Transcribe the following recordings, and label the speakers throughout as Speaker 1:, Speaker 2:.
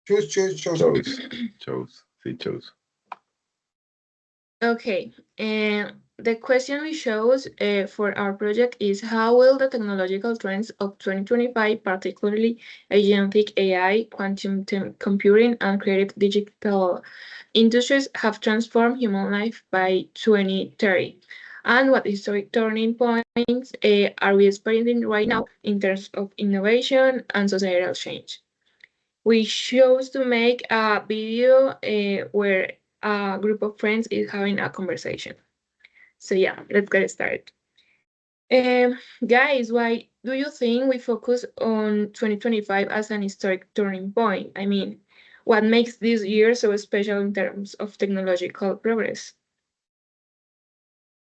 Speaker 1: Chose. Chose. Sí, chose.
Speaker 2: Okay, and the question we chose for our project is how will the technological trends of 2025, particularly agentic AI, computing, and creative digital industries, have transformed human life by 2030? And what historic turning points are we experiencing right now in terms of innovation and societal change? We chose to make a video where a group of friends is having a conversation. So yeah, let's get started. Guys, why do you think we focus on 2025 as an historic turning point? I mean, what makes this year so special in terms of technological progress?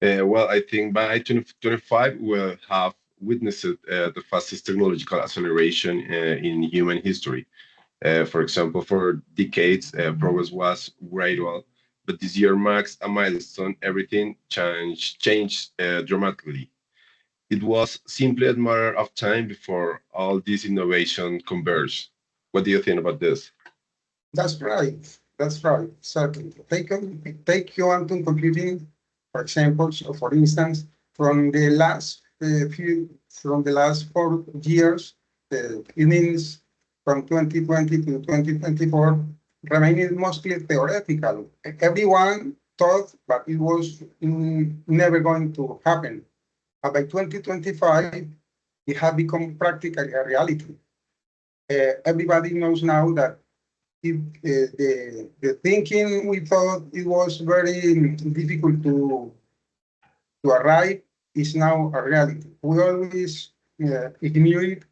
Speaker 1: Well, I think by 2025 we'll have witnessed the fastest technological acceleration in human history. For example, for decades, progress was gradual, but this year marks a milestone. Everything changed dramatically. It was simply a matter of time before all this innovation converged. What do you think about this?
Speaker 3: That's right. That's right. Exactly. Take quantum computing, for example. So for instance, from the last 4 years, it means from 2020 to 2024, remained mostly theoretical. Everyone thought that it was never going to happen. But by 2025, it had become practically a reality. Everybody knows now that the thinking we thought it was very difficult to arrive is now a reality. We always knew it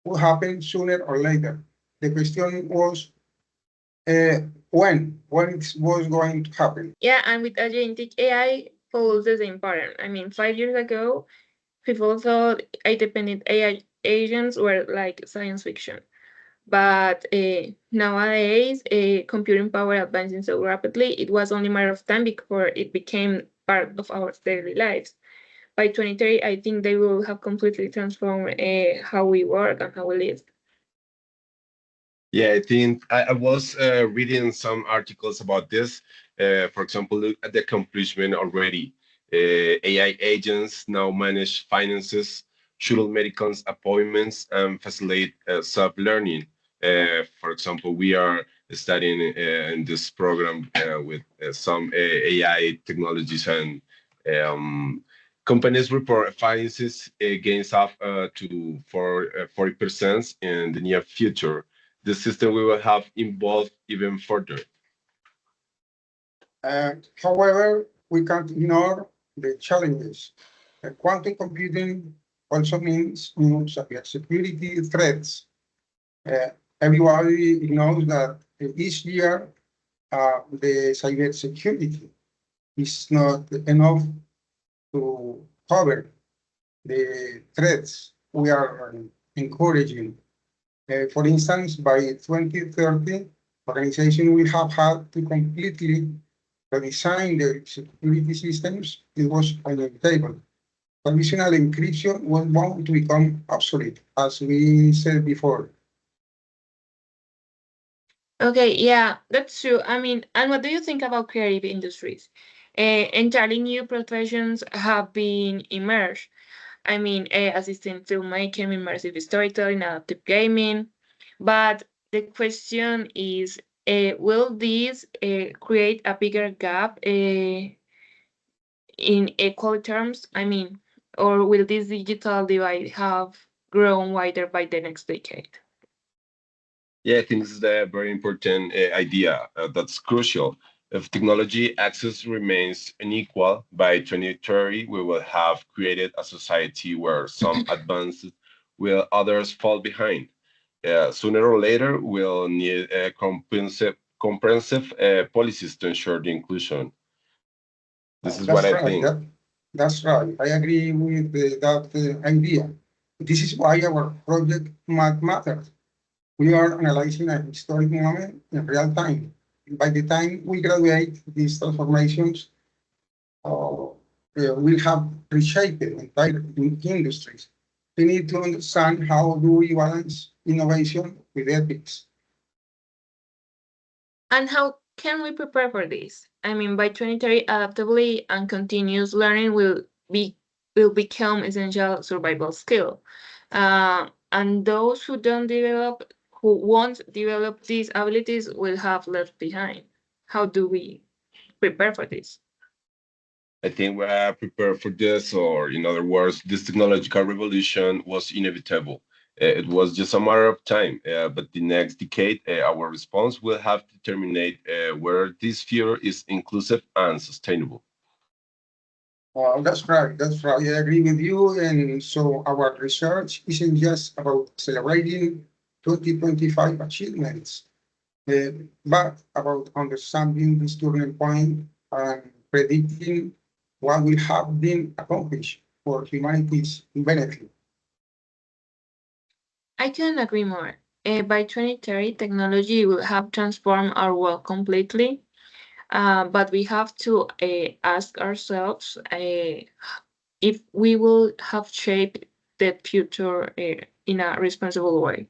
Speaker 3: would happen sooner or later. The question was uh, when it was going to happen.
Speaker 2: Yeah, and with agentic AI follows the same pattern. I mean, 5 years ago, people thought independent AI agents were like science fiction. But nowadays, computing power advancing so rapidly, it was only a matter of time before it became part of our daily lives. By 2030, I think they will have completely transformed how we work and how we live.
Speaker 1: Yeah, I think I was reading some articles about this. For example, look at the accomplishment already. AI agents now manage finances, schedule medical appointments, and facilitate self-learning. For example, we are studying in this program with some AI technologies, and um, companies report finances gains up to 40% in the near future. The system we will have evolved even further.
Speaker 3: However, we can't ignore the challenges. Quantum computing also means new security threats. Uh, Everybody knows that each year the cybersecurity is not enough to cover the threats we are encouraging. For instance, by 2030, organization will have had to completely redesign their security systems. It was inevitable. Traditional encryption was bound to become obsolete, as we said before.
Speaker 2: Okay, yeah, that's true. I mean, and what do you think about creative industries? Entirely new professions have been emerged. I mean, assistant filmmaking, immersive storytelling, adaptive gaming. But the question is, will these create a bigger gap in equal terms? I mean, or will this digital divide have grown wider by the next decade?
Speaker 1: Yeah, I think this is a very important idea that's crucial. If technology access remains unequal, by 2030, we will have created a society where some advance while others fall behind. Sooner or later, we'll need comprehensive policies to ensure the inclusion. This is what
Speaker 3: That's
Speaker 1: I
Speaker 3: right.
Speaker 1: think.
Speaker 3: That's right. I agree with that idea. This is why our project matters. We are analyzing a historic moment in real time. By the time we graduate, these transformations will have reshaped entire industries. We need to understand how do we balance innovation with ethics.
Speaker 2: And how can we prepare for this? I mean, by 2030, adaptability and continuous learning be will become essential survival skill. And those who won't develop these abilities will have left behind. How do we prepare for this?
Speaker 1: I think we are prepared for this, or in other words, this technological revolution was inevitable. It was just a matter of time, but the next decade, our response will have to determine whether this future is inclusive and sustainable.
Speaker 3: That's right. That's right. I agree with you. And so our research isn't just about celebrating 2025 achievements, but about understanding this turning point and predicting what will have been accomplished for humanity's benefit.
Speaker 2: I couldn't agree more. By 2030, technology will have transformed our world completely, but we have to ask ourselves if we will have shaped the future in a responsible way.